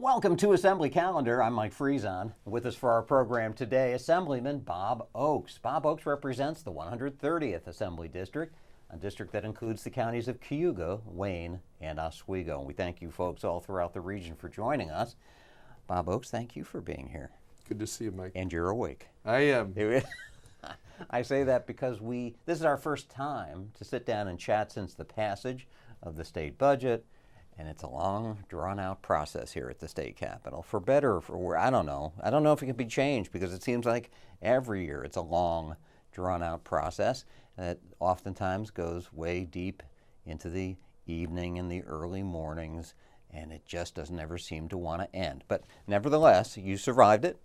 Welcome to Assembly Calendar. I'm Mike Friesen. With us for our program today, Assemblyman Bob Oaks. Bob Oaks represents the 130th Assembly District, a district that includes the counties of Cayuga, Wayne, and Oswego. We thank you folks all throughout the region for joining us. Bob Oaks, thank you for being here. Good to see you, Mike. And you're awake. I am. I say that because this is our first time to sit down and chat since the passage of the state budget. And it's a long, drawn-out process here at the state capitol. For better or for worse, I don't know. I don't know if it can be changed because it seems like every year it's a long, drawn-out process that oftentimes goes way deep into the evening and the early mornings, and it just doesn't ever seem to want to end. But nevertheless, you survived it,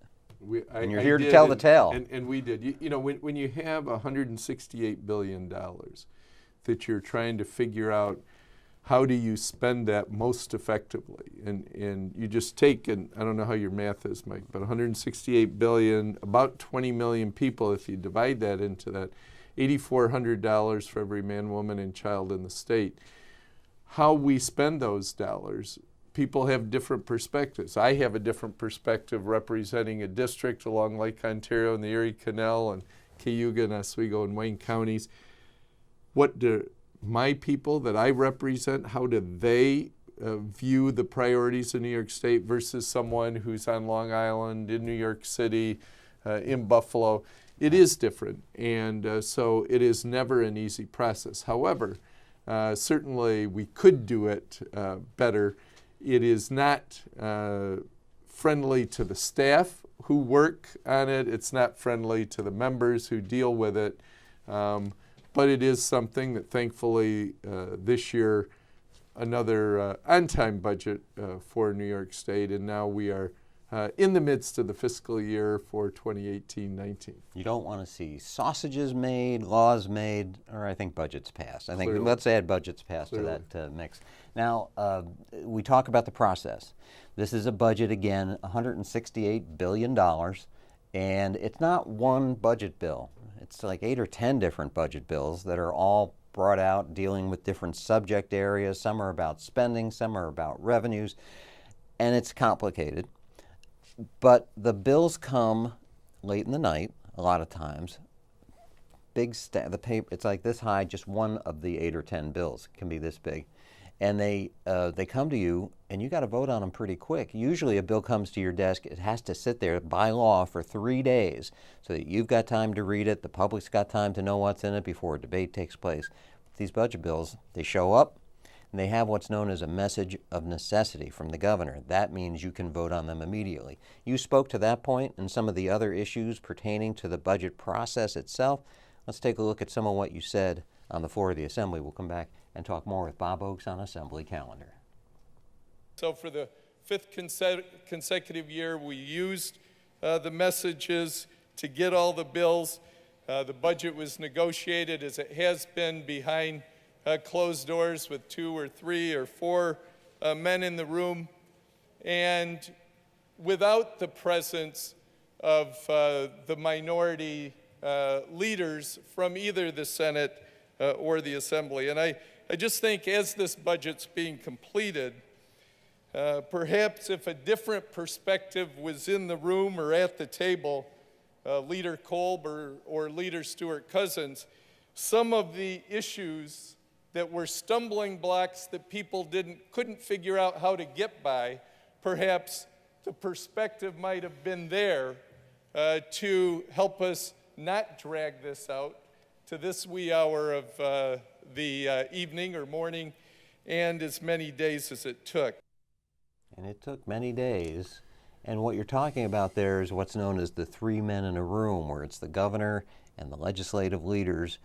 and you're here to tell the tale. And we did. You know, when you have $168 billion that you're trying to figure out how do you spend that most effectively? And you just take, and I don't know how your math is, Mike, but 168 billion, about 20 million people, if you divide that into that, $8,400 for every man, woman, and child in the state. How we spend those dollars, people have different perspectives. I have a different perspective representing a district along Lake Ontario and the Erie Canal and Cayuga and Oswego and Wayne counties. What do my people that I represent, how do they view the priorities of New York State versus someone who's on Long Island, in New York City, in Buffalo? It is different, and so it is never an easy process. However, certainly we could do it better. It is not friendly to the staff who work on it. It's not friendly to the members who deal with it. But it is something that thankfully this year, another on-time budget for New York State, and now we are in the midst of the fiscal year for 2018-19. You don't want to see sausages made, laws made, or I think budgets passed. I think Clearly. Let's add budgets passed Clearly. to that mix. Now, we talk about the process. This is a budget, again, $168 billion, and it's not one budget bill. It's like 8 or 10 different budget bills that are all brought out dealing with different subject areas. Some are about spending, some are about revenues, and it's complicated. But the bills come late in the night, a lot of times. The paper, it's like this high, just one of the 8 or 10 bills can be this big. And they come to you, and you got to vote on them pretty quick. Usually a bill comes to your desk, it has to sit there by law for 3 days so that you've got time to read it, the public's got time to know what's in it before a debate takes place. These budget bills, they show up, and they have what's known as a message of necessity from the governor. That means you can vote on them immediately. You spoke to that point and some of the other issues pertaining to the budget process itself. Let's take a look at some of what you said on the floor of the Assembly. We'll come back and talk more with Bob Oaks on Assembly Calendar. So for the 5th consecutive year, we used the messages to get all the bills. The budget was negotiated, as it has been, behind closed doors with 2 or 3 or 4 men in the room, and without the presence of the minority leaders from either the Senate or the Assembly. And I just think as this budget's being completed, perhaps if a different perspective was in the room or at the table, Leader Kolb or Leader Stewart-Cousins, some of the issues that were stumbling blocks that people couldn't figure out how to get by, perhaps the perspective might have been there to help us not drag this out to this wee hour of the evening or morning, and as many days as it took. And it took many days. And what you're talking about there is what's known as the 3 men in a room, where it's the governor and the legislative leaders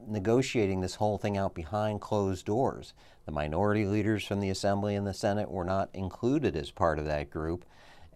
negotiating this whole thing out behind closed doors. The minority leaders from the Assembly and the Senate were not included as part of that group.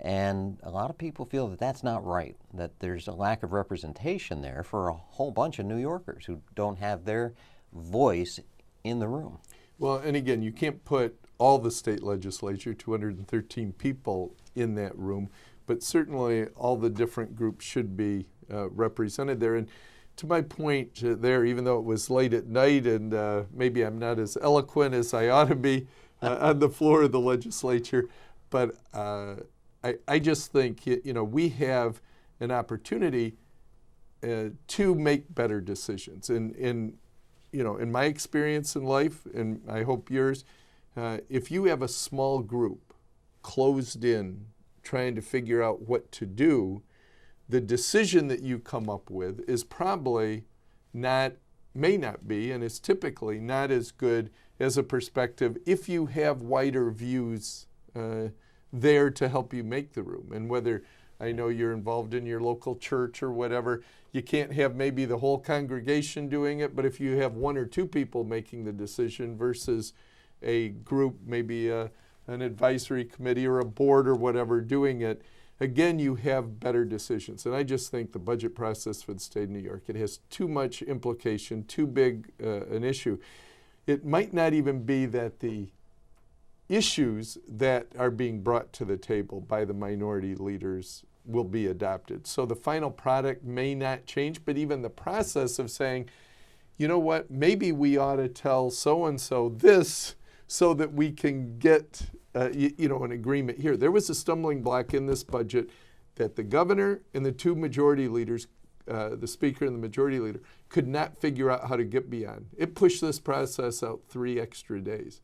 And a lot of people feel that that's not right, that there's a lack of representation there for a whole bunch of New Yorkers who don't have their voice in the room. Well, and again, you can't put all the state legislature, 213 people in that room, but certainly all the different groups should be represented there. And to my point there, even though it was late at night and maybe I'm not as eloquent as I ought to be on the floor of the legislature, but I just think, we have an opportunity to make better decisions. And in my experience in life, and I hope yours, if you have a small group closed in trying to figure out what to do, the decision that you come up with is probably may not be, and is typically not as good as a perspective if you have wider views there to help you make the room. And whether, I know you're involved in your local church or whatever, you can't have maybe the whole congregation doing it, but if you have one or two people making the decision versus a group, maybe an advisory committee or a board or whatever doing it, again, you have better decisions. And I just think the budget process for the state of New York, it has too much implication, too big an issue. It might not even be that the issues that are being brought to the table by the minority leaders will be adopted. So the final product may not change, but even the process of saying, you know what, maybe we ought to tell so-and-so this so that we can get an agreement here. There was a stumbling block in this budget that the governor and the two majority leaders, the speaker and the majority leader, could not figure out how to get beyond. It pushed this process out 3 extra days.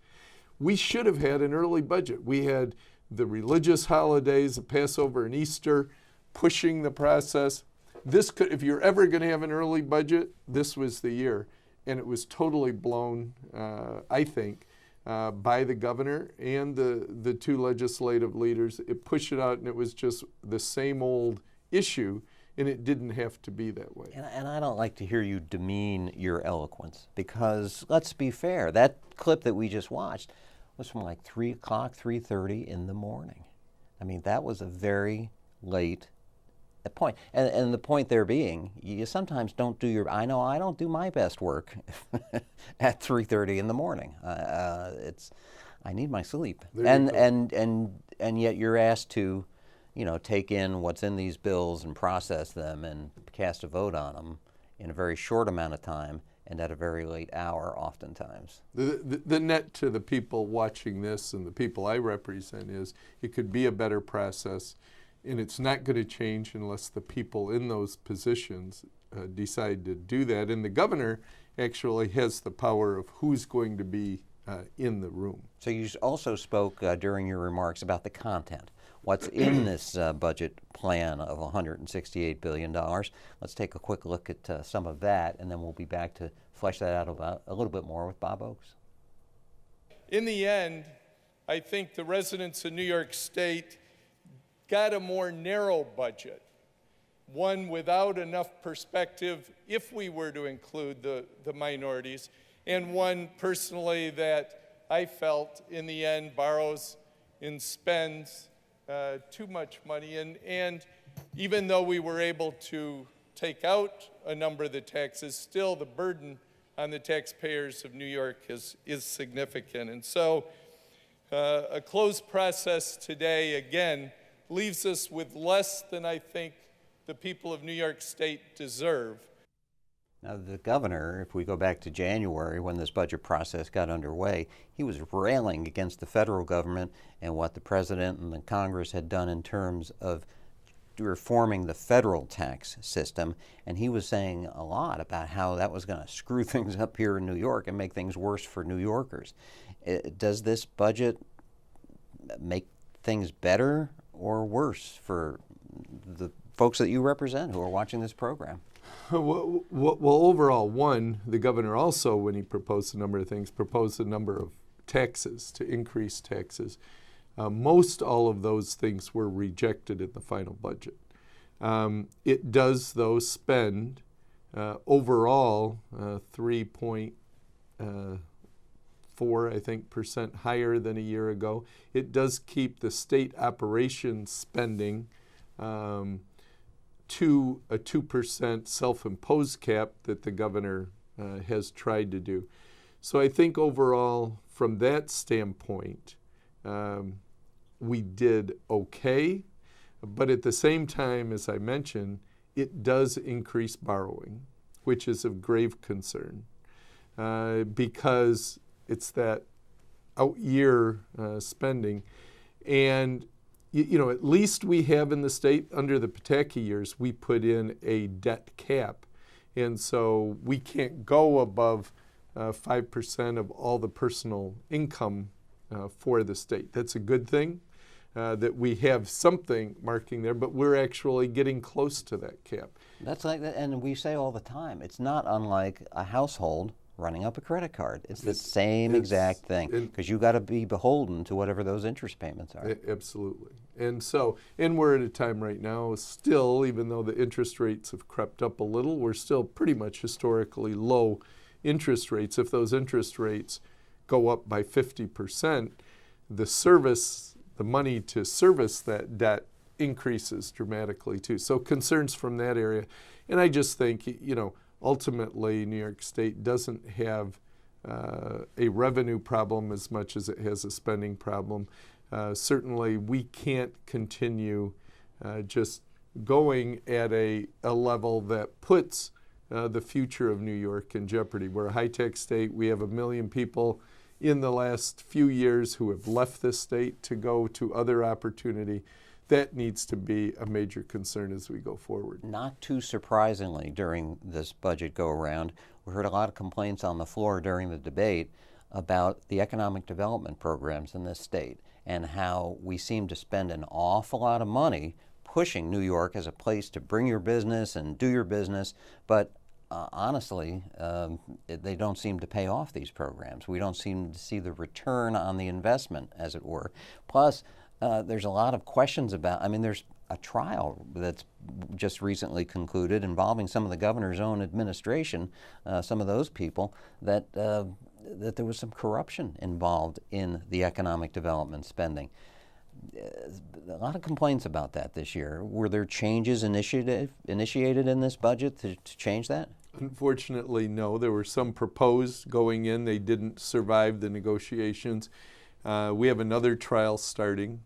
We should have had an early budget. We had the religious holidays, the Passover and Easter, pushing the process. This could, if you're ever going to have an early budget, this was the year. And it was totally blown, I think, by the governor and the two legislative leaders. It pushed it out, and it was just the same old issue, and it didn't have to be that way. And I don't like to hear you demean your eloquence, because let's be fair, that clip that we just watched was from like 3 o'clock, 3:30 in the morning. I mean, that was a very late point. And the point there being, you sometimes don't do I know I don't do my best work at 3:30 in the morning. I need my sleep. And yet you're asked to, take in what's in these bills and process them and cast a vote on them in a very short amount of time and at a very late hour oftentimes. The net to the people watching this and the people I represent is it could be a better process, and it's not going to change unless the people in those positions decide to do that. And the governor actually has the power of who's going to be in the room. So you also spoke during your remarks about the content. What's in this budget plan of $168 billion? Let's take a quick look at some of that, and then we'll be back to flesh that out a little bit more with Bob Oaks. In the end, I think the residents of New York State got a more narrow budget, one without enough perspective if we were to include the minorities, and one personally that I felt in the end borrows and spends too much money. And even though we were able to take out a number of the taxes, still the burden on the taxpayers of New York is significant. And so a closed process today, again, leaves us with less than I think the people of New York State deserve. Now, the governor, if we go back to January when this budget process got underway, he was railing against the federal government and what the president and the Congress had done in terms of reforming the federal tax system. And he was saying a lot about how that was going to screw things up here in New York and make things worse for New Yorkers. Does this budget make things better or worse for the folks that you represent who are watching this program? Well, overall, the governor also, when he proposed a number of things, proposed a number of taxes, to increase taxes. Most all of those things were rejected in the final budget. It does, though, spend overall 3.4, I think, percent higher than a year ago. It does keep the state operations spending to a 2% self-imposed cap that the governor has tried to do. So I think overall, from that standpoint, we did okay, but at the same time, as I mentioned, it does increase borrowing, which is of grave concern, because it's that out-year spending. And at least we have in the state, under the Pataki years, we put in a debt cap. And so we can't go above 5% of all the personal income for the state. That's a good thing that we have something marking there, but we're actually getting close to that cap. That's like that, and we say all the time, it's not unlike a household running up a credit card. It's the same exact thing, because you got to be beholden to whatever those interest payments are. Absolutely. And we're at a time right now still, even though the interest rates have crept up a little, we're still pretty much historically low interest rates. If those interest rates go up by 50%, the money to service that debt increases dramatically too. So concerns from that area. And I just think, ultimately New York State doesn't have a revenue problem as much as it has a spending problem. Certainly we can't continue just going at a level that puts the future of New York in jeopardy. We're a high-tech state. We have 1 million people in the last few years who have left this state to go to other opportunity. That needs to be a major concern as we go forward. Not too surprisingly, during this budget go-around, we heard a lot of complaints on the floor during the debate about the economic development programs in this state and how we seem to spend an awful lot of money pushing New York as a place to bring your business and do your business, but honestly, they don't seem to pay off, these programs. We don't seem to see the return on the investment, as it were. Plus, there's a lot of questions about, there's a trial that's just recently concluded involving some of the governor's own administration, some of those people, that there was some corruption involved in the economic development spending. A lot of complaints about that this year. Were there changes initiated in this budget to change that? Unfortunately, no. There were some proposed going in. They didn't survive the negotiations. We have another trial starting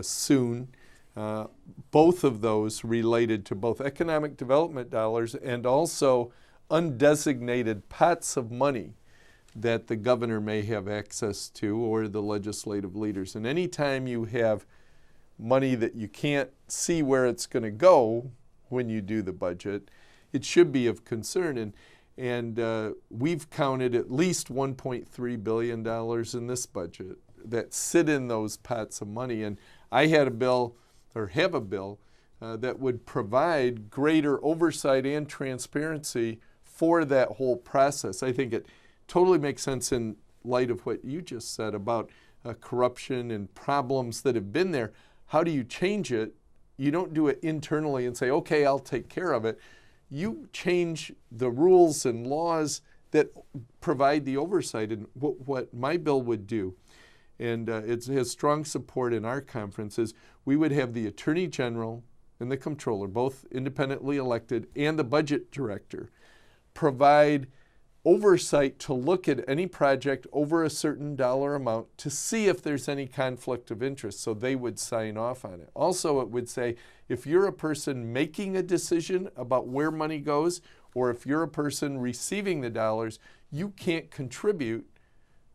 soon. Both of those related to both economic development dollars and also undesignated pots of money that the governor may have access to, or the legislative leaders. And anytime you have money that you can't see where it's going to go when you do the budget, it should be of concern. And we've counted at least $1.3 billion in this budget that sit in those pots of money. And I had a bill, or have a bill, that would provide greater oversight and transparency for that whole process. I think it totally makes sense in light of what you just said about corruption and problems that have been there. How do you change it? You don't do it internally and say, okay, I'll take care of it. You change the rules and laws that provide the oversight. And what my bill would do, and it has strong support in our conference, is we would have the Attorney General and the Comptroller, both independently elected, and the Budget Director, provide oversight to look at any project over a certain dollar amount to see if there's any conflict of interest, so they would sign off on it. Also, it would say, if you're a person making a decision about where money goes, or if you're a person receiving the dollars, you can't contribute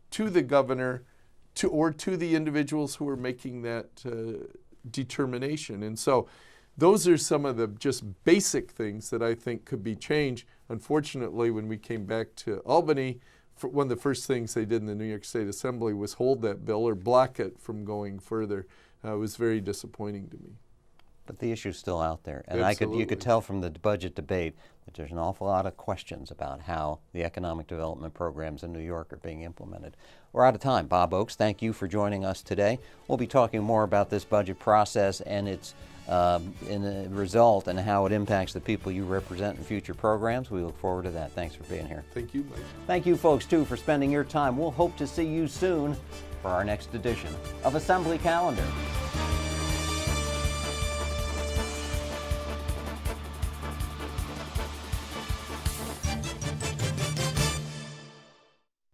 to the governor or to the individuals who are making that determination. And so those are some of the just basic things that I think could be changed. Unfortunately, when we came back to Albany, one of the first things they did in the New York State Assembly was hold that bill or block it from going further. It was very disappointing to me. But the issue's still out there. And you could tell from the budget debate that there's an awful lot of questions about how the economic development programs in New York are being implemented. We're out of time. Bob Oaks, thank you for joining us today. We'll be talking more about this budget process and its in the result and how it impacts the people you represent in future programs. We look forward to that. Thanks for being here. Thank you, Mike. Thank you, folks, too, for spending your time. We'll hope to see you soon for our next edition of Assembly Calendar.